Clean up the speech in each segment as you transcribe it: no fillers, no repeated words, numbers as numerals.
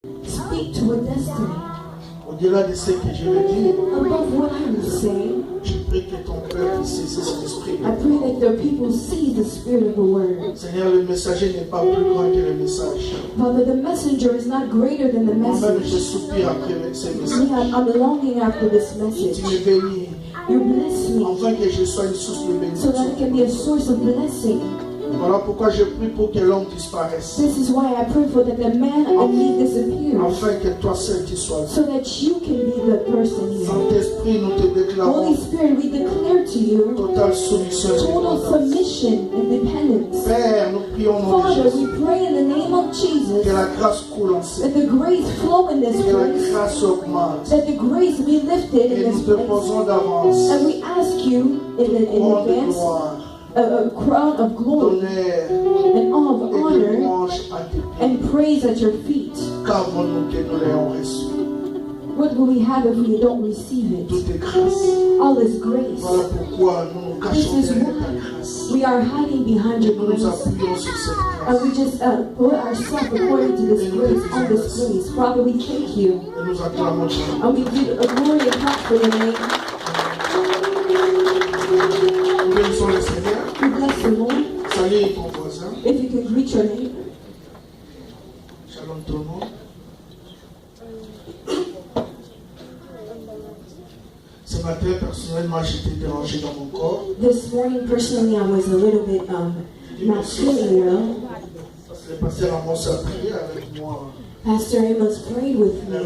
Speak to a destiny. Au-delà de ce que je veux dire, Above what I will say, je prie que ton peuple saisisse l'esprit. I pray that the people see the spirit of the word. Seigneur, le messager n'est pas plus grand que le message. Father, the messenger is not greater than the Moi-même, je message. soupire après ce Me, message. I'm longing after this Tu message. me bénis, You bless me afin que je sois une source de so that it can be a bénédiction. source of blessing. Voilà pourquoi je prie pour que l'homme disparaisse. This is why I pray for that the man in me disappears, Afin que toi seul tu sois. so that you can be the person here. Saint-Esprit, nous te déclarons Holy Spirit, we declare to you totale soumission et total dépendance. submission and dependence. Père, nous prions au nom de Father, Jésus. we pray in the name of Jesus Que la grâce coule en ce. that the grace flow in this Que la place, grâce augmente. that the grace be lifted Et in nous this te place. posons d'avance. And we ask you in Couronne de advance gloire, a crown of glory d'honneur and all of et de honor louange à tes pieds. and praise at your feet. Qu'avons-nous que nous l'ayons reçu? What will we have if we don't receive it? Tout est grâce. All is grace. Voilà pourquoi nous nous cachons This is derrière why ta grâce. we are hiding behind your Nous nous grace. appuyons sur cette And grâce. we just put ourselves according to this grace, on this grace. Father, we thank you. Et nous acclamons ton nom. And we give a glory and clap for your name. Nous bénissons le Seigneur. We bless the Lord. Salut ton voisin. If you can greet your neighbor. Shalom tout le monde. Ce matin, personnellement, j'étais dérangé dans mon corps. This morning, personally, I was a little bit not feeling well. Le pasteur Amos a prié avec moi. Pastor Amos prayed with Il me.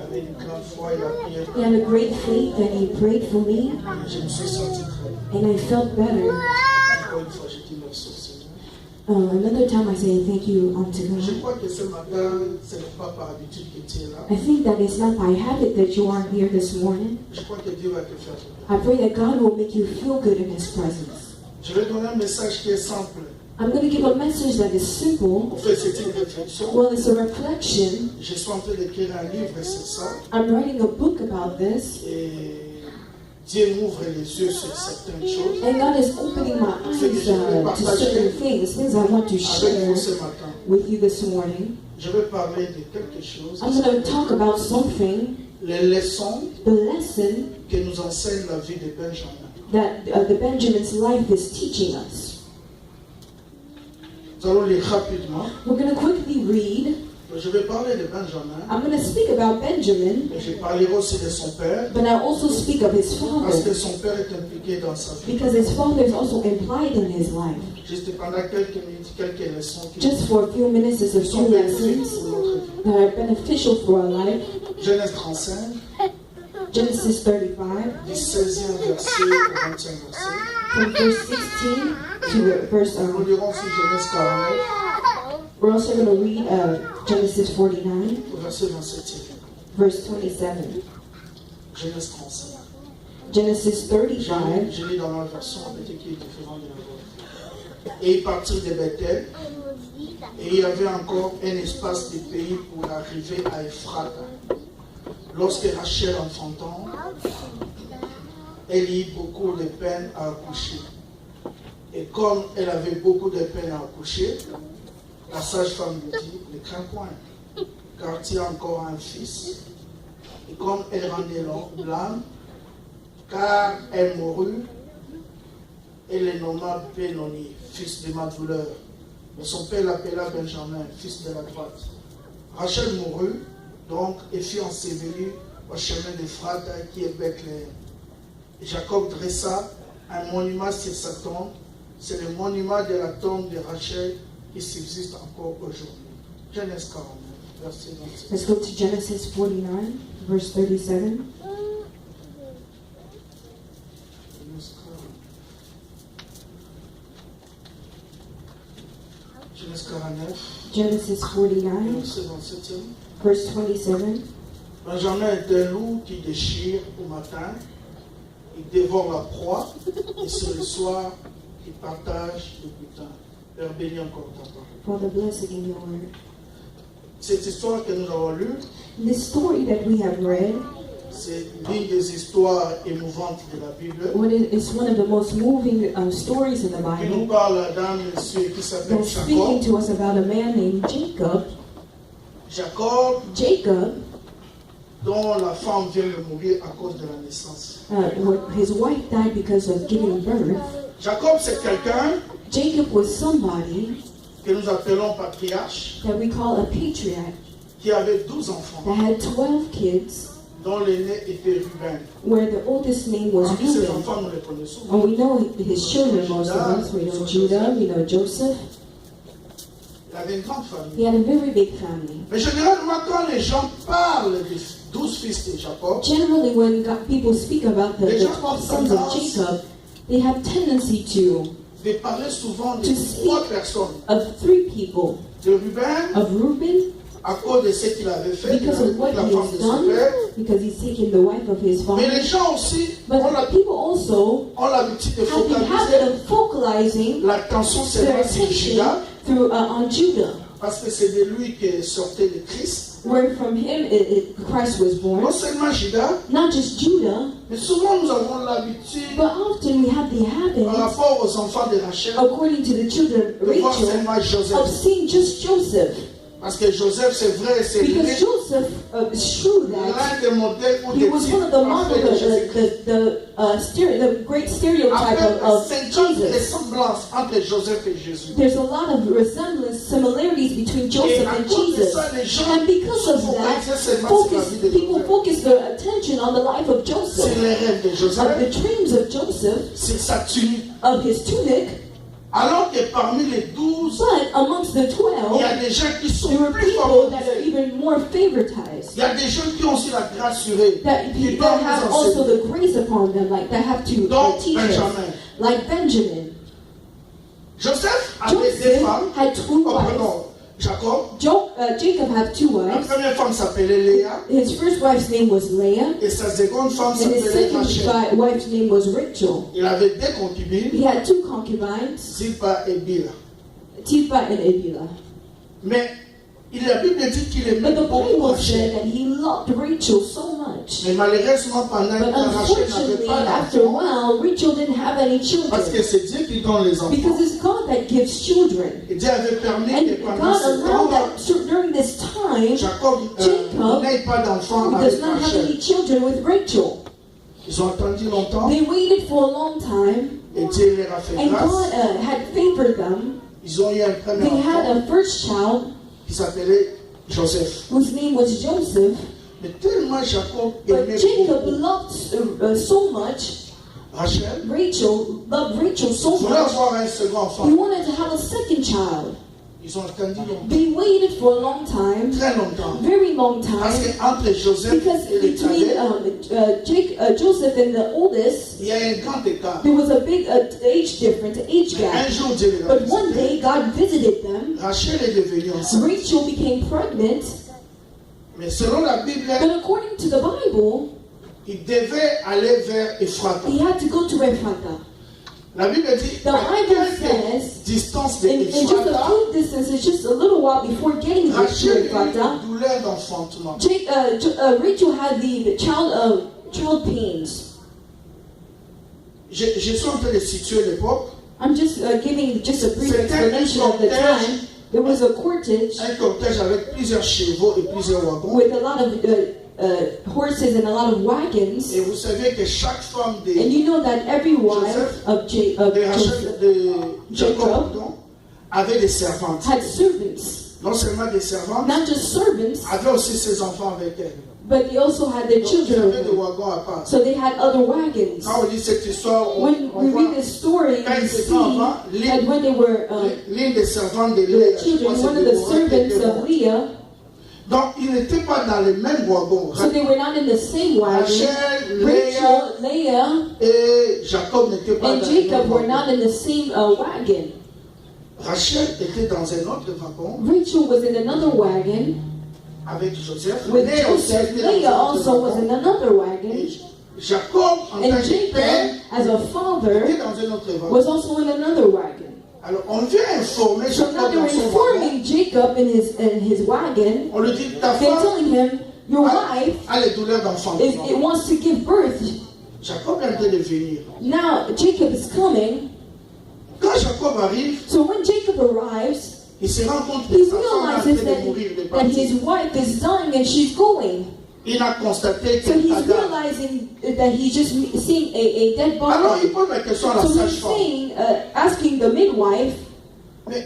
avait une grande foi, il a prié. He had a great faith and he prayed for me, Je me suis senti très bien. and I felt better. Encore une fois, je dis merci au Seigneur. Another time I say thank you unto Je God. crois que ce matin, ce n'est pas par habitude que tu es là. I think that it's not by habit that you are here this morning. Je crois que Dieu va te faire du bien. I pray that God will make you feel good in His presence. Je vais donner un message qui est simple. I'm going to give a message that is simple. En fait, c'est une réflexion. Well, it's a reflection. Je suis en train d'écrire un livre sur ça. I'm writing a book about this, Et Dieu m'ouvre les yeux sur certaines choses. and God is opening my eyes to certain things I want to Avec share vous ce matin, with you this morning. je vais parler de quelque chose. I'm going to talk about something, Les leçons the lesson que nous enseigne la vie de Benjamin. that the Benjamin's life is teaching us. Nous allons lire rapidement. We're going to quickly read. Je vais parler de Benjamin. I'm going to speak about Benjamin, Et je parlerai aussi de son père. but I'll also speak of his Parce que father, son père est impliqué dans sa vie. because his father is also implied in his life. Juste pendant quelques minutes, quelques leçons qui Just for a few minutes, there's a sont few bénéfiques lessons pour notre vie. that are beneficial for our life. Genèse 35, Genesis 35, du 16e verset au 20e verset. from verse 16 to verse Nous lirons aussi Genèse 49, we're also going to read Genesis 49, au verset 27e. verse 27. Genèse 35. Genesis 35, Je lis dans ma version, peut-être qui est différente de la vôtre. Et ils partirent de Bethel, et il y avait encore un espace de pays pour arriver à Ephrata. Lorsque Rachel enfantant, elle eut beaucoup de peine à accoucher. Et comme elle avait beaucoup de peine à accoucher, la sage-femme lui dit, ne crains point, car tu as encore un fils. Et comme elle rendait l'âme, car elle mourut, elle le nomma Benoni, fils de ma douleur. Mais son père l'appela Benjamin, fils de la droite. Rachel mourut, donc, et fut ensevelie au chemin d'Ephrata, qui est Bethléem. Et Jacob dressa un monument sur sa tombe. C'est le monument de la tombe de Rachel qui subsiste encore aujourd'hui. Genèse 49, verset 27. let's go to Genesis 49, verse 37. Genèse 49, Genesis 49, verset 27. verse 27. Benjamin est un loup qui déchire au matin, il dévore la proie, et sur le soir, il partage le butin. Père, bénis encore ta parole. Father, blessed in your word. Cette histoire que nous avons lue, This story that we have read, c'est l'une des histoires émouvantes de la Bible. it's one of the most moving stories in the Qui nous Bible. parle d'un monsieur qui s'appelle That's speaking Jacob. to us about a man named Jacob. Jacob, Jacob, dont la femme vient de mourir à cause de la naissance. his wife died because of giving birth. Jacob, c'est quelqu'un Jacob was somebody que nous appelons patriarche, that we call a patriarch qui avait 12 enfants, that had 12 kids, dont l'aîné était Ruben. where the oldest name was Parmi ces Reuben. enfants, nous les connaissons. And we know his children, most of us. We know Judah, we know Joseph. Il avait une grande famille. He had a very big family. Mais généralement, quand les gens parlent des 12 fils de Jacob, Generally, when people speak about the 12 sons of Jacob, they have tendency de parler souvent de To 3 personnes. of 3 people. De Ruben, Of Reuben, à cause de ce qu'il avait fait, il because avait of what pris la he femme has de son done, père. because he's taken the wife of his Mais father. les gens aussi But ont people also l'habitude de have the habit focaliser of focalizing l'attention their seulement sur attention Judas, on Judah, parce que c'est de lui que sortait le Christ. where from him Christ was born. Non seulement Judas, Not just Judah, mais souvent nous avons l'habitude, but often we have the par habit, rapport aux enfants de Rachel, according to the children of de voir Rachel, seulement of Joseph. seeing just Joseph. Parce que Joseph, c'est vrai, c'est Because Joseph, it's true that l'un des modèles ou he des was types one of the parfaits models, de Jésus-Christ. the great stereotype Après of 50 Jesus. ressemblances entre Joseph et Jésus. There's a lot of resemblance, similarities between Et Joseph à and cause de Jesus. ça, les gens And because of that, focalisent seulement sur la vie de people Joseph, focus their attention on the life of sur Joseph, les rêves de of the Joseph, dreams of Joseph, sur sa tunique. of his tunic. Alors que parmi les 12, But amongst the il y a 12, des gens qui sont there were plus people that are favorisés. even more favoritized. Il y a des gens qui ont aussi la grâce sur eux, qui That doivent have nous also enseigner. the grace upon them, like that have to Donc, teach us, Benjamin. like Benjamin. Joseph avait deux Joseph femmes. had 2 Oh, wives. pardon, Jacob. Jacob had 2 La wives. première femme s'appelait Léa His first wife's name was Leah, et sa seconde femme and his s'appelait second Rachel. wife's name was Rachel. Il avait 2 concubines, He had 2 concubines, Zilpa et Bila. Tiphah and Ebilah. Mais la Bible dit qu'il aimait But the beaucoup Bible said Rachel. that he loved Rachel so much. Mais malheureusement, pendant But que Rachel n'avait unfortunately, pas after a d'enfant, while, Rachel didn't have any parce que children. c'est Dieu qui donne les enfants. Because it's God that gives children. Et Dieu avait permis And que pendant God ce allowed temps, that during this time, Jacob Jacob n'ait pas d'enfant he avec does not have Rachel. any children with Rachel. Ils ont attendu longtemps They waited for a long time, et Dieu leur a fait and grâce. God had favored them. Ils ont eu un premier They had enfant a first child qui s'appelait Joseph. whose name was Joseph. Mais tellement Jacob But aimait Jacob beaucoup loved so much Rachel, Rachel, loved Rachel so il voulait much, avoir un second he enfant. wanted to have a second child. Ils ont attendu longtemps, They waited for a long time, très longtemps. very long Parce time, qu'entre Joseph because et le between cadet, Joseph and the oldest, il y a un grand écart. there was a big age difference, an age Mais un gap. jour, Dieu les a But one visités. day, God visited them. Rachel est devenue enceinte. Rachel became pregnant, Mais selon la Bible, but according to the Bible, il devait aller vers Ephrata. he had to go to Ephrathah. La Bible dit The à Bible quelques says, distances de in just a Ephrata, few distances, just a little while before getting to Rachel eut Ephrathah, une douleur d'enfantement. Rachel had the child pains. Je suis en train de situer l'époque. I'm just giving just a brief C'était un explanation of the cortège. time. There was a cortege Un cortège avec plusieurs chevaux et plusieurs wagons. with a lot of horses and a lot of wagons. Et vous savez que chaque femme de, And you know that every wife of de Joseph Jacob Jacob pardon, avait des servantes. had servants, Non seulement des servantes, not just servants, avait aussi ses enfants avec elle. but they also had their Donc, il y children with avait des them. wagons à part. So they had other wagons. Quand on lit cette histoire, When on we voit read this story, quand we ils see étaient enfants, that when they were l'une des servantes de the Léa, je children, crois one que of the c'est Déborah qui était servants morte. of Leah, Donc, ils n'étaient pas dans les mêmes wagons. so they were not in the same wagon. Rachel, Léa Rachel, Leah, et Jacob n'étaient pas and dans les Jacob mêmes were wagons. not in the same wagon. Rachel était dans un autre wagon Rachel was in another wagon avec Joseph. with Léa aussi Joseph. était dans Leah un autre also was in wagon. another wagon. Et Jacob, en tant And que père, Jacob, as a était father, dans un autre wagon. was also in another wagon. Alors, on vient informer So now Jacob they're dans son wagon. informing Jacob in his wagon. On lui dit, ta They're femme telling him, your wife a les douleurs it d'enfantement. wants to give birth. Jacob est en train de venir. Now Jacob is coming. Quand Jacob arrive, So when Jacob arrives, Il se rend compte que he sa femme est en realizes train de mourir, de that his partir. wife is dying and she's going. Il a constaté So qu'un he's cadavre. realizing that he's just seeing a dead Alors body. il pose la question à la So he's sage-femme. saying, asking the midwife, Mais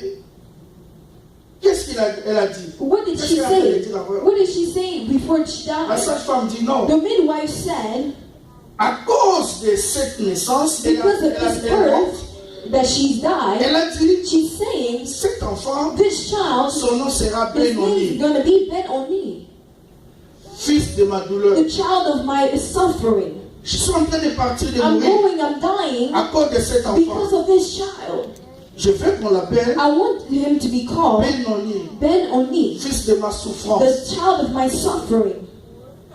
qu'est-ce qu'elle a dit? what did Qu'est-ce she qu'elle a say? dit d'abord? What did she say before she La died? sage-femme dit non. The midwife said, À cause de cette naissance, elle because of a this été morte. birth that she's died, Elle a dit, she's saying, cet enfant, this child, son nom sera his name is Benoni, going to be Ben-Oni, fils de ma douleur. the child of my suffering. Je suis en train de partir de I'm mourir going, I'm dying à cause de cet because enfant. of this child. Je veux qu'on l'appelle I want him to be called Benoni, Ben-Oni, fils de ma souffrance. the child of my suffering.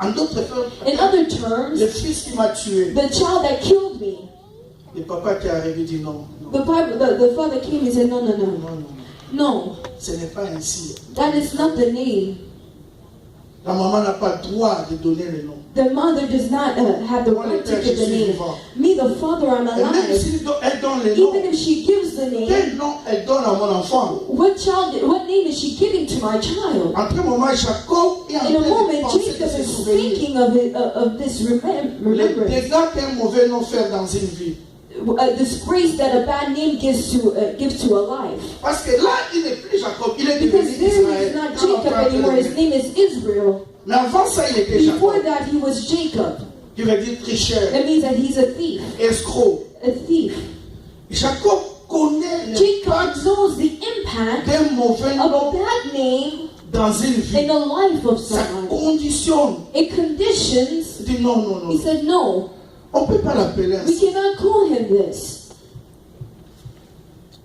En d'autres In termes, other terms, le fils qui m'a tué. the child that killed me. Le papa qui est arrivé dit non, non, The father came and said, no, no, no, non, non. no, Ce n'est pas ainsi. that is not the name. La maman n'a pas le droit de donner le nom. The mother does not have the right to give the name. Me, the father, I'm Et même alive. si elle donne le nom, Even if she gives the name, quel nom elle donne à mon enfant? what name is she giving to my child? En ce moment, Jacob est en In a train de moment, penser de Jacob se is souvenir. thinking of this Les remembrance. dégâts qu'un mauvais nom fait dans une vie. A disgrace that a bad name gives to a life. Parce que là, il n'est plus Jacob, il est Because devenu there Israël. is not Quand on Jacob parle de anymore, his lui. name is Israel. Mais avant ça, il était Before Jacob. that, he was Jacob. Qui veut dire tricheur, That means that he's a thief. escroc. A thief. Jacob connaît Jacob l'impact knows the impact d'un mauvais of a nom bad name dans une vie. in the life of Ça someone. conditionne. It conditions. Il dit non, non, He non. said, no, On ne peut pas l'appeler we ainsi. cannot call him this.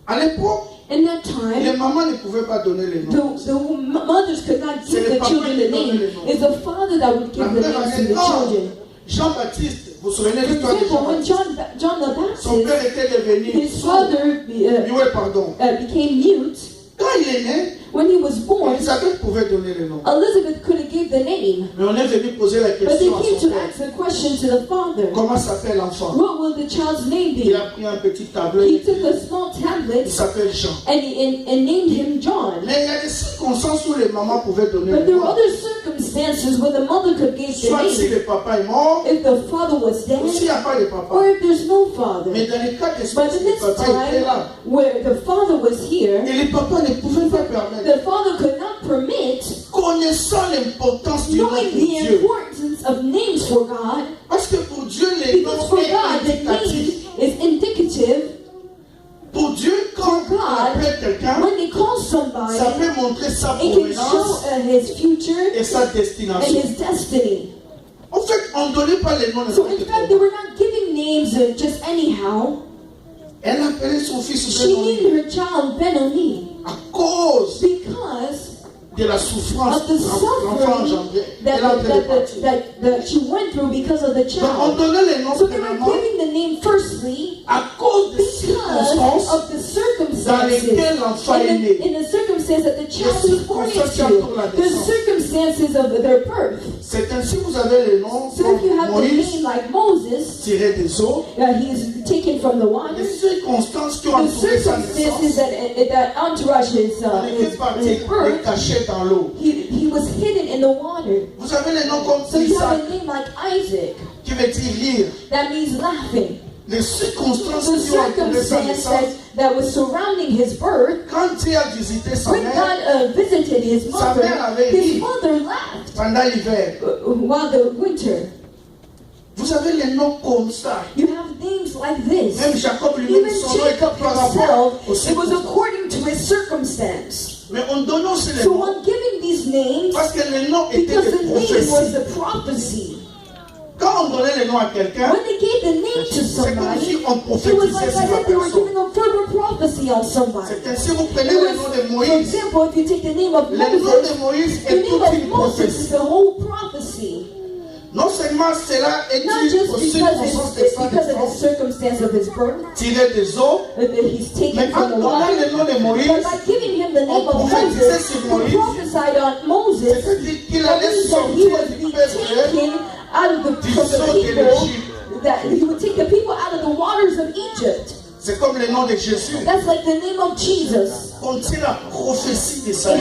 À l'époque, In that les time, mamans ne pouvaient pas donner les noms. the mothers could not give the children the name. It's the father that would La give the mère names to avait the non. children. Jean-Baptiste, vous vous souvenez de For l'histoire de example, when Jean-Baptiste? John the Son père Baptist, était devenu his sourd. father Muet, pardon. became mute, Quand il est né, when he was born, Elisabeth pouvait donner le nom. Elizabeth could have gave the name. Mais on est venu poser la But they question à came son to père. ask the question to the father, Comment s'appelle l'enfant? what will the child's name Il be? a pris un petit tableau. He took a small Il tablet s'appelle Jean. and named him John. Mais il y a des circonstances où les mamans pouvaient donner But le there were nom. other circumstances where the mother could give the Soit si name. le papa est mort, If the father was ou s'il n'y dead, a pas de or papa. if there's no father. Mais dans les cas But d'espèce, in le this papa était time, là. where the father was here, Et les papas ne pouvaient pas permettre. the father could not permit, Connaissant l'importance du nom pour knowing the Dieu. importance of names for God, Parce que pour Dieu, les because noms for est God the indicatif. name is indicative. Pour Dieu, quand For on God, appelle quelqu'un, when they call ça somebody, peut montrer sa it can show provenance his future et sa and destination. his destiny. En fait, on ne donnait pas les noms de So in n'importe fact, they comment. were not giving names just anyhow. Elle appelait son fils She Benoni named her child Ben-Oni à cause because de la souffrance of the de l'enfant suffering engendré. Elle a entré de partir. that she went through because of the Donc on child. donnait les noms So they were premièrement giving the name firstly à cause des because circonstances of the dans circumstances. lesquelles l'enfant est né. In the circumstance that the child was born circonstances qui into, entourent la the naissance. circumstances of their birth. C'est ainsi que vous avez les noms So if you comme have the Moïse name like Moses, tiré des eaux, he is taken from the water. les circonstances qui ont The entouré sa circumstances naissance. that entourage his On était parti his les birth, cacher dans l'eau. he was hidden in the water. Vous avez les noms comme So you Isaac, have a name like Isaac. qui veut dire lire. That means laughing. Les circonstances The qui ont entouré sa circumstance naissance. that was surrounding his birth, Quand Dieu a visité sa when mère God visited his mother, mère avait his ri. mother laughed pendant l'hiver, while the winter. vous avez les noms comme ça. You have names like this. Même Jacob lui-même, Even son nom était Jacob par rapport aux himself, it was circonstances. according to his circumstance. Mais on donne aussi les So noms I'm giving these names parce que les noms étaient because des the name was prophéties. the prophecy. Quand on donnait les noms à quelqu'un, When they gave the name to c'est comme si somebody, on it was prophétisait like sur as la if they were personne. giving a fervent prophecy on somebody. C'est ainsi que vous prenez It le was, nom de for Moïse. example, if you take the name of Le nom Moses, de Moïse the est name toute of une Moses is prophétie. the whole prophecy. Non seulement cela est Not dû just aux because circonstances de it's sa because of the naissance, circumstance of his birth, tiré des eaux, that he's mais taken en from the donnant water, le nom de but Moïse, by giving him the name on of prophétisait Moses, sur he Moïse. prophesied on Moses. C'est-à-dire qu'il That allait means that he sortir would du be peuple taken out of du from sceau the de people, l'Égypte. that he would take the people out of the waters of Egypt. C'est comme le nom de Jésus. That's like the name of Jesus. contient la prophétie des It saints.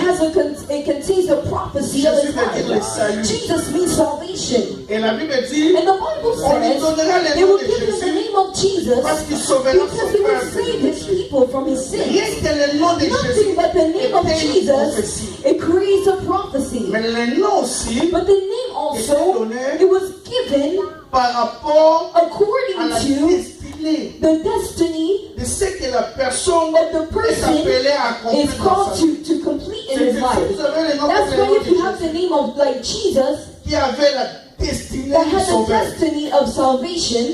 it contains the prophecy of Jésus the veut dire le time. salut. Jesus means salvation. Et la Bible dit, And the Bible on lui says donnera le they nom will de give him the Jésus name of Jesus parce qu'il sauvera son because he will save his peuple. people from his sins. Rien que le nom de Jésus Nothing but the name of était une Jesus, prophétie. it creates a prophecy. Mais le nom aussi, But the name also, it was given par rapport à la according to destinée the destiny de ce que la personne that the est person appelée à accomplir is dans sa called vie. to complete in C'est his que life. si vous avez le nom That's comme le nom why de if you have Jésus, the name of like Jesus qui avait la destinée that du had the sauveur. destiny of salvation,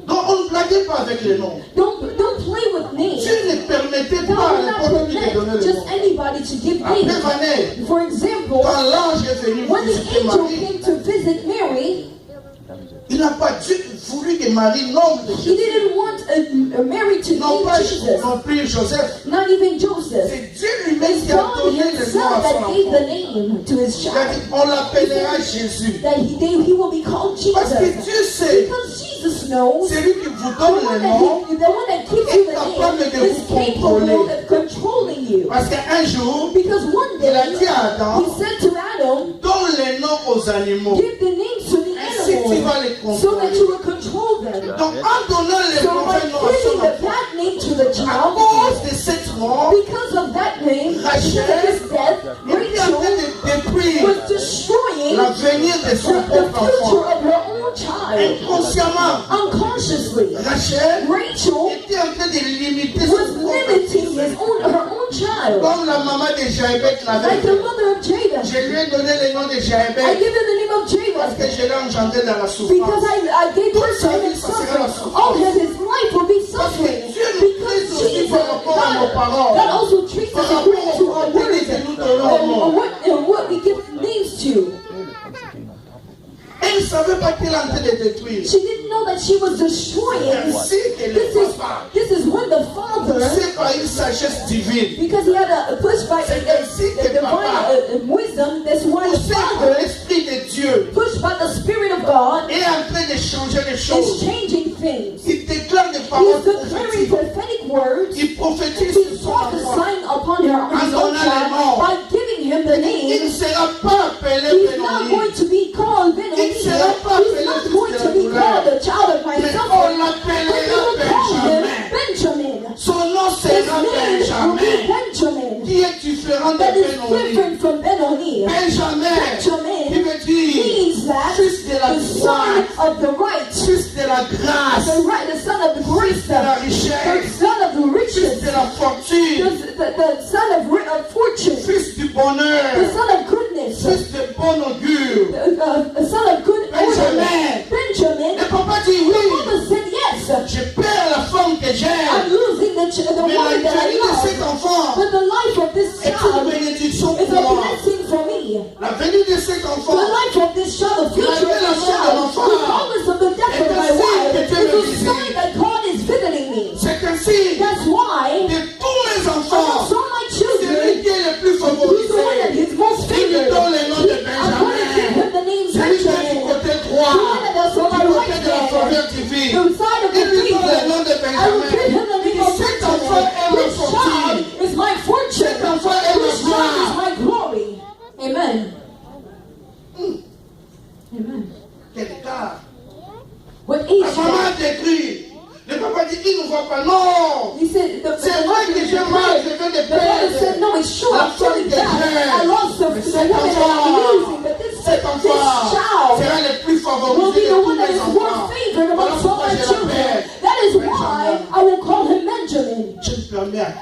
Donc on ne blaguait pas avec le nom. don't play with names. Dieu ne permettait God pas à will not n'importe qui de donner permit le just nom. anybody to give La même names. année, For example, quand l'ange est venu when the visiter angel Marie, came to visit Mary, il n'a pas voulu que Marie nomme de he Jésus. didn't want Mary to Non name pas Jesus, non plus Joseph. not even Joseph. C'est Dieu lui-même It's qui a God donné le nom himself à son that gave the enfant. name to his Il a child. dit, on l'appellera Jésus. That he will be called Parce que Jesus. Dieu sait, Because Jesus knows c'est lui qui vous the donne one le nom. that gives you the capable de name is vous capable contrôler. of controlling you. Parce qu'un jour, Because one il a day dit à Adam, he said to Adam, donne les noms aux animaux. give the names to the Ainsi tu vas les animals so that contrôler. you will control them. Donc en donnant les So by mauvais noms à son giving the enfant, bad name to the à child, cause de cette mort, because of that name, because of his death, il est en train Rachel de détruire was destroying l'avenir de son the propre future enfant. of her own child. Inconsciemment, Unconsciously, Rachel Rachel était en train de limiter son was propre limiting fils. her own child. Comme la maman de Jaébet l'avait Like the fait. mother of Jabez. Je lui ai donné le nom de I Jaébet give her the name of parce que Jabez je l'ai engendré dans la because souffrance. I gave birth to him in suffering. All of his life will be suffering. Because Jesus, God also treats us according to our words and what we give names to. Elle ne savait pas qu'elle est en train de détruire. She didn't know that she was destroying. Ainsi que le papa, This is when the Father, c'est par une sagesse divine, because he had a push by a divine wisdom, that's why the poussé par Father, l'Esprit de Dieu, pushed by the Spirit of God, est en train de changer les is choses. changing things. Il déclare des He paroles is declaring prophétiques. prophetic words. Il prophétise He's sur son enfant. prophesying upon his own child by giving him the Il ne name. sera pas appelé He's not Benoni, going to be called Benoni. He's not going to be called the child of my mais on suffering. But l'appellera they will call him Benjamin. Benjamin. Son nom His sera name will be Benjamin, Benjamin. qui est différent de That is Benoni. different from Benoni. Benjamin, qui Benjamin veut dire means that fils de la the son gloire, of the right, fils de la grâce, the son of the grace, de la the richesse, son of the fils riches, de la fortune, the son of fortune, fils du the bonheur, son of goodness, fils de bon augure. a son of good Benjamin. order. Benjamin. Le papa dit The oui, mother said yes. je perds la femme que I'm j'aime, losing the mais la woman that I vie de cet love. enfant But the life of this est une child bénédiction is pour a moi. blessing for me. La venue de cet enfant, The life of this child, the future of this child, regardless of the death of my wife, is a sign that God is visiting me. c'est ainsi That's why de tous mes enfants, amongst all my c'est children, lui qui est le plus he's the one that favorisé. is most Il lui favored. donne le nom de I'm going to give Benjamin. him the name Celui qui est du Benjamin. côté The droit, one that is on du my côté right de la hand. faveur divine. The side of the Il lui donne le freedom. nom de I will give him the name of Cet enfant Benjamin. est ma This child fortune. is my fortune. Cet enfant est ma This child is gloire. my glory. Amen. Amen. Quel écart. What La age? maman a décrit. Le papa dit, il ne voit pas. Non. He said, C'est vrai que j'ai mal, je viens de The mother said, perdre. no, it's true. La I'm feeling femme que bad. j'aime. I lost the Mais woman that I'm losing. But this cet enfant child sera le plus will favorisé be de the tous one that mes is more enfants. favored Voilà amongst all pourquoi my je children. l'appelle That is Benjamin. why I will call him Benjamin. Je ne permets à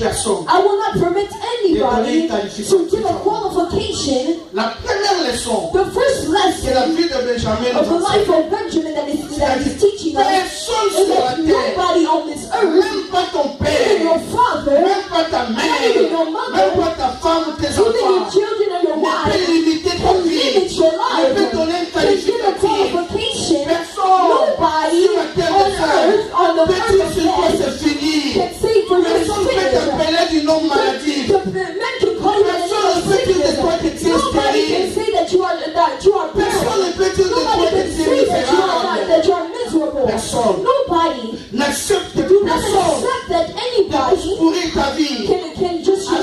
personne. I will not permit anybody to give a qualification. La première leçon The first que lesson la vie de Benjamin of the nous life enseigne, of Benjamin that is teaching us personne is sur la that terre, nobody on this earth, même pas ton even père, your father, même pas ta mère, even your mother, même pas ta femme ou tes even your enfants, children and your ne peut wife, limiter ta can vie, limit your ne life, peut donner une can give a qualificative. qualification. Personne Nobody sur la terre on de terre earth, on the peut earth dire of sur toi men, c'est fini. can say for you it's Personne ne peut finished. t'appeler du nom maladif. Men can call you Personne ne peut dire de toi que tu es Nobody can stérile. say that you are Personne ne peut dire de toi Nobody que can tu es say misérable. that you are miserable. Personne. Nobody N'accepte do not personne accept that de anybody pourrir ta vie can just à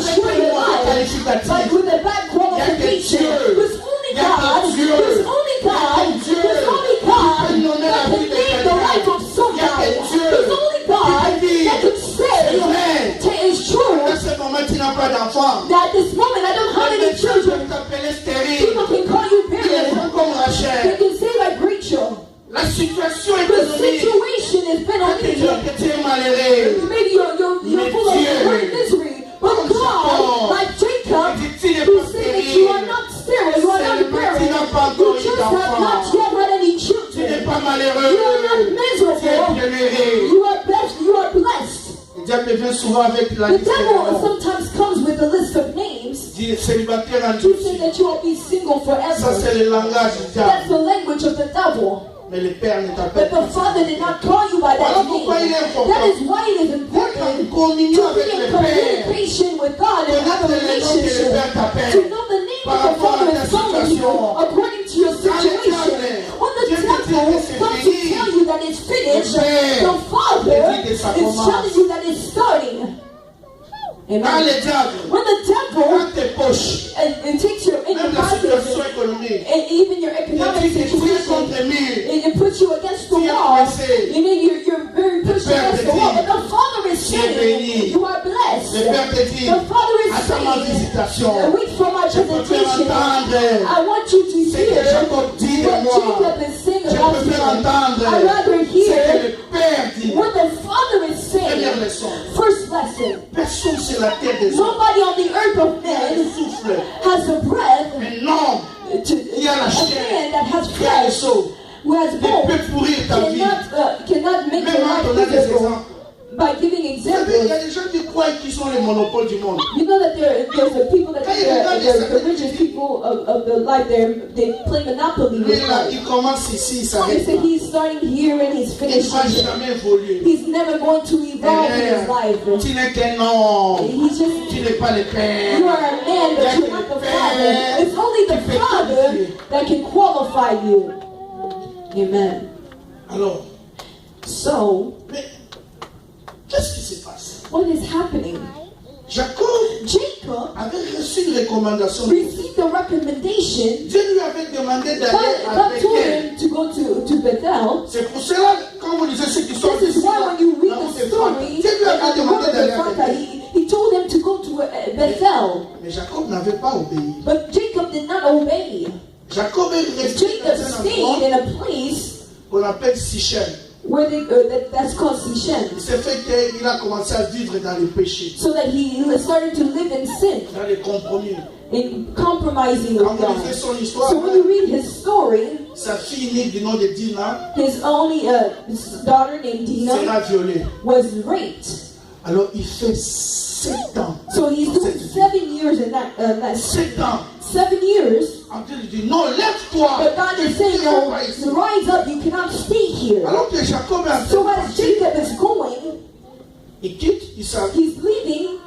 There's only God that can name the life of somebody. There's only God that can say it is true that this moment I don't have any children. People can call you barren. They can say like Rachel. La situation est The situation is phenomenal. Maybe you're full of great misery. But God, like Jacob, who said that you are not sterile, you are not barren, you just have not yet had any children. You are not miserable. You are blessed. You are blessed. Le diable vient souvent avec la The liste des devil noms. sometimes comes with a list of names. Dit célibataire en You Dieu. say that you will be single Ça forever. c'est le langage du That's diable. the language of the devil. Mais le Père ne But t'appelle the pas. Father did not call you by that name. That is why it is important to be in communication with God and have a relationship. To know the name of the Father is calling you according to your situation. When the devil comes to tell you that it's finished, the Father is telling you that it's starting. Quand Amen. le diable, When the devil quand tes poches, and takes your in your même la pocket situation économique, and even your il economic dit que tu es situation, contre le mur. it puts you against the wall. You know, you're very pushed against the wall. But the Father is saying, you are blessed. Le Père te dit, The Father is attends ma visitation. saying, wait for my Je peux faire presentation. entendre I want you to ce que hear Jacob dit de what moi. Jacob is saying Je about peux faire you. entendre I'd rather ce que hear le Père dit. what the Father is Première saying. leçon. First lesson. Personne sur la terre des hommes Nobody on the earth of qui a le men souffle. has the breath Un homme qui a la a chair, man that has qui a le flesh, sceau, who has ne bones, peut pourrir ta vie. cannot make Même your en life donnant des visible exemples. by giving Vous savez, il y examples. a des gens qui croient qu'ils sont les monopoles du monde. You know that there's the people that think they're the richest people of the life. They play monopoly Lui with là, life. il commence ici, il They s'arrête say là. he's starting here and he's Il ne finishing va here. jamais évoluer. He's never going to evolve in his life. Tu n'es qu'un homme. He's just, Tu n'es pas le Père. you are a man, but you're not the Father. It's only the Father that can qualify you. Amen. Alors, So, mais qu'est-ce qui se passe? what is happening? Jacob Jacob avait reçu une recommandation. Dieu received a recommendation. lui avait demandé d'aller God avec told elle. him to go to Bethel. C'est pour cela, quand vous lisez cette histoire, This is why when you read la route the de Franck, story, Dieu lui avait demandé d'aller avec Ephrathah, elle. he told him to go to Bethel. Mais Jacob n'avait pas obéi. But Jacob did not obey. Jacob est resté Jacob dans un stayed endroit in a place qu'on appelle Sichem. where that's called Sichem. Il s'est fait qu'il a commencé à vivre dans les péchés, So that he started to live in sin, dans les compromis. in compromising Quand with vous God. lisez son histoire, So when you read his story, sa fille née du nom de Dina his only daughter named Dinah sera violée. was raped. Alors il fait 7 ans. So he's doing 7 years in that 7 ans. 7 years. Dieu lui dit, non, lève-toi. But God is saying, Tu no, vas pas ici. rise up, you cannot stay here. Alors que Jacob est en train So de as partir, Jacob is going, il quitte, il s'avance he's leaving,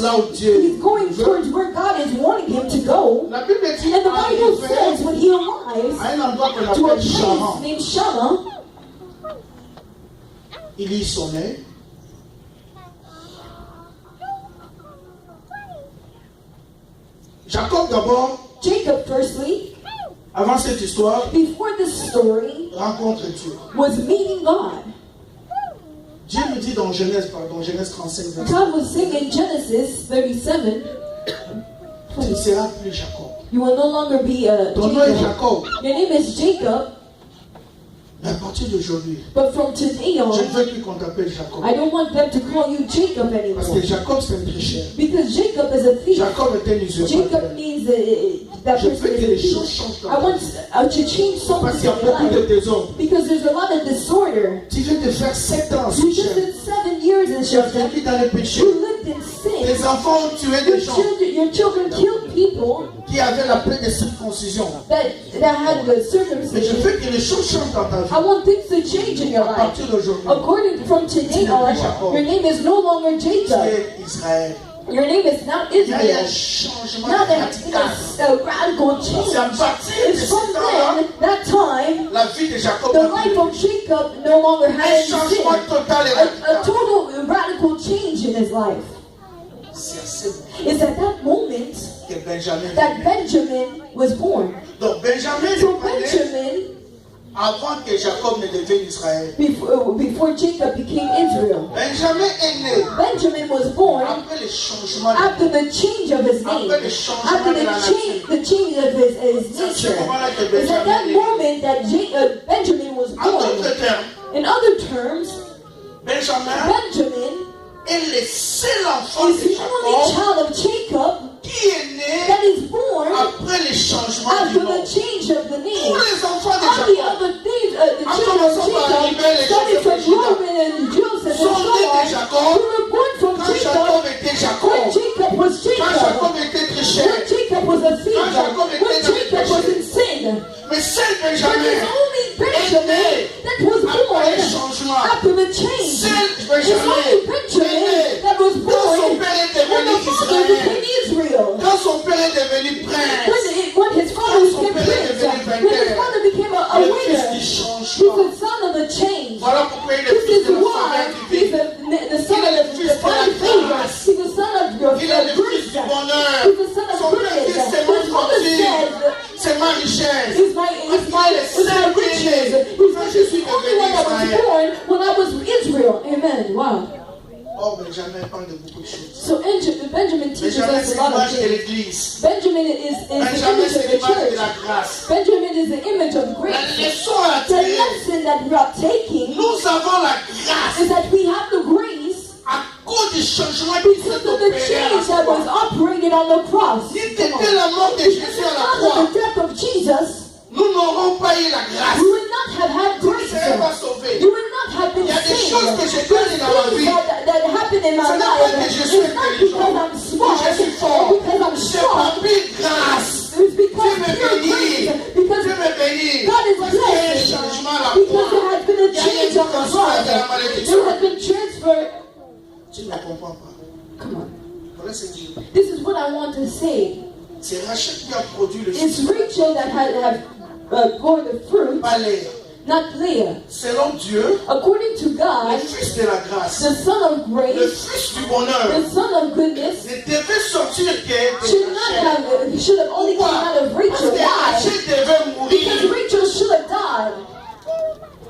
là où Dieu he's going veut. towards where God is wanting him to go. La Bible dit, And the Bible says arrivé when he arrives à un endroit qu'on to a appelle Charan, place named Shammah, il y sonnait. Jacob d'abord, Jacob firstly, avant cette histoire, before this story, rencontre Dieu. was meeting God. Dieu nous dit dans Genèse 35, verset, God was saying in Genesis 37, tu ne seras plus Jacob. you will no longer be Ton nom est Jacob. Jacob. Your name is Jacob, Mais à partir d'aujourd'hui, but from today je ne on, veux plus qu'on t'appelle Jacob. I don't want them to call you Jacob Parce anymore. que Jacob, c'est un pécheur. Because Jacob is a thief. Jacob est un usurpateur. Jacob means that Je person veux que is les a thief. choses changent dans I ta want vie. to change Parce something qu'il y a in your beaucoup de life. désordre. Because there's a lot of disorder. Tu viens de faire 7 ans, You just Sichem. did 7 years in Tu as Shechem. vécu dans les péchés. You lived in sin. Tes enfants ont tué des gens Your children killed people qui avaient la plaie de circoncision. that had the Mais je circumcision. veux que les choses changent dans ta I vie. want things to change in your À life. partir d'aujourd'hui, According from today on, your name is no longer tu Jacob. es Israël. Your name is not Il y a eu un Israel. changement Now there's been radical. a radical C'est à change. partir de It's ce from temps-là, then, that time, la vie de Jacob the a life changé. of Jacob no longer Un had any sin. changement total et A radical. total radical change in his life. C'est assez bon. It's at that moment that Benjamin was born. Donc Benjamin So Benjamin, avant que Jacob ne devienne Israël. before Jacob became Israel, Benjamin est né Benjamin was born après le changement after the change of his name, after the change of his nature. It's at that moment that Benjamin was born. In other terms, Benjamin est le seul enfant is de the only Jacob child of Jacob qui est né that is born après le changement after du nom. the change of the name. Tous les enfants de All the Jacob other things, the children of Jacob, starting from Reuben and Joseph and so sont nés de on, Jacob who were born from quand Jacob Jacob était when Jacob. Jacob was Quand Jacob, Jacob était très cher. when Jacob was a thief, when Jacob was in sin. Mais seul But Benjamin it's only Benjamin that was après le born changement. after the change. Seul It's Benjamin only Benjamin that was quand son born père est when devenu the father Israël. became Israel. Quand son père est devenu prince. When his father became prince, when his father became a Le fils winner, du he's changement. the son of the change. Voilà pourquoi il est le This fils is de la why faveur he's divine. the son of the divine favor. He's the son of your Il est le fils grace. du bonheur. He's the son of Son père dit goodness. c'est mon His father fortune, said, c'est ma richesse. It's my riches. He's the only one that was born when I was Israel. Amen. Wow. Oh, Benjamin parle de beaucoup de choses. So Benjamin teaches Benjamin, us c'est a lot of l'image de things. l'église. Benjamin is the Benjamin, image c'est of the l'image de church. la grâce. Benjamin is the image of La grace. leçon à The tirer, lesson that we are taking nous avons la grâce is that we have the grace à cause du changement qui because s'est of the opéré à change la that was croix. operated on the cross. Si c'était la mort de Jésus à la Because croix, of the death of Jesus, nous n'aurons pas eu la grâce. you would not have had Vous ne grace. serez pas sauvés. You would not have been Il y a des saved. choses que j'ai gagnées dans ma vie. That happened in my Ce n'est pas que life. je It's suis not intelligent, because I'm smart, que je suis fort. or because I'm C'est strong. par pure grâce. It's because Dieu me of pure bénit. grace. Because Dieu me bénit. God is Parce qu'il y a un blessed. changement à la Because there croix. has been a Il y a change un on the transfert de la cross. malédiction. There has been transfer. Tu ne comprends pas. Come on. Voilà ce que je dis. This is what I want to say. C'est Rachel qui a produit le It's succès, Rachel that have borne the fruit, pas Léa. not Leah. Selon Dieu, According to le God, fils de la grâce, the son of le grace, fils du bonheur, the son of goodness, ne devait sortir que should de not Rachel. have, should have only come Pourquoi? out of Parce Rachel. que Why? Rachel devait Because mourir. Rachel should have died.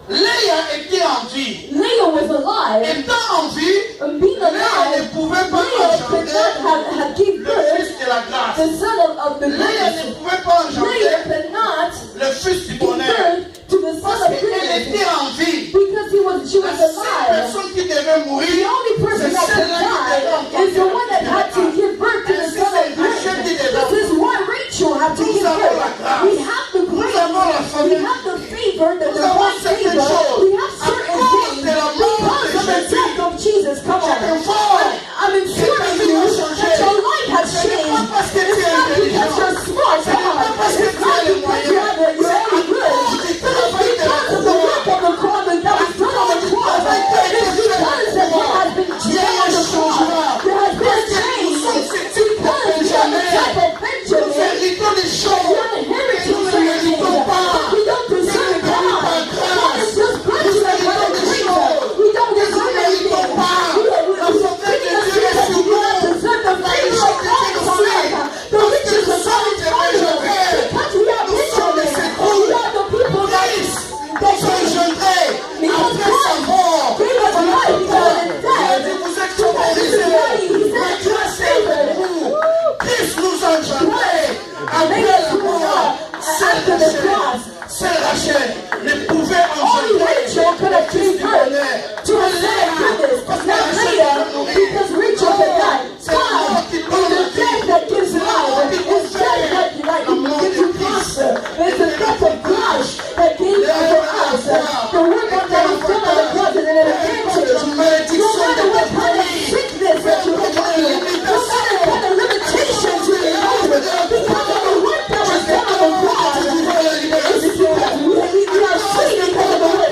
Léa était en vie. Leah was alive. Étant en vie, And being Léa ne alive, pouvait pas Leah could engendrer not have given le birth fils de la grâce. the son of the Léa ne goodness. pouvait pas Leah engendrer could not le fils du give bonheur. birth to the son Parce of qu'elle goodness était en vie. because she La was seule alive. personne qui devait The mourir, only person c'est that could celle-là qui devait die is the one that had to give birth to the Ainsi, son c'est of Rachel qui goodness. devait This is why Rachel had to Nous give avons la birth. grâce. We have the Nous grace. avons la We famille. have the favor, the Nous avons divine certaines favor. choses. We have À certain cause things de la mort because de of the Jésus. death of Jesus. Come Chacun on. fort. I'm informing you that your life has Ce n'est pas changed. parce que tu It's es not because intelligent. you're smart. Ce n'est Come pas on. parce que It's tu not as les because moyens. you're only good. C'est à But cause du it's travail de la because of the croix. work of the cross that was done on the cross. It's because that what has been done on the cross. There has been a change. Because you are the type of Nous Benjamin. héritons des You choses are inheriting que nous ne certain things. méritons pas. We don't deserve God. God is just blessed us by the grace. We don't deserve anything. We do not deserve the favor of God on us. The riches of God is on us. Because we are Benjamin. We are the people that sont engendrés because après sa God mort. gave us life because of Il a dit, death. vous êtes Because favorisés. His body, He Ma said, you are grâce est favored. pour vous. Christ nous a engendrés And après made us la who we mort. are after the cross. Seule Rachel ne pouvait Only engendrer Rachel could have given birth to a son of goodness, but not Leah, because Rachel could not. God is the death that gives life. It's death that gives you prosper. It's the death of Christ that gives for us. The work that was done on the cross is an advantage. No matter what kind of sickness that you have, no matter what kind of limitations you have, because of the work that was done on the cross, we are free because of the work.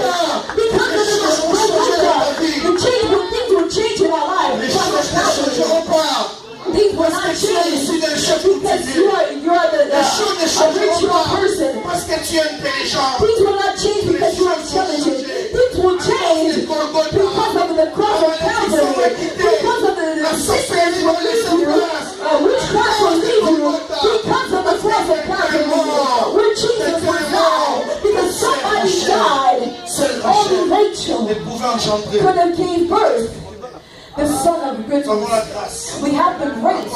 Because of the work, the change when things will change in our lives. les choses ne changeront pas. Things will not Parce que tu es change issu d'un chef because divin. you are Les choses ne a changeront ritual pas. person. Parce que tu es intelligent. Things will not change because you are intelligent. Things will change because of the cross of Calvary, because of the sickness will leave you, witchcraft will leave you because of the force of God. When Jesus was died, because somebody died, only Rachel could have gave birth. The son of goodness. We have the grace.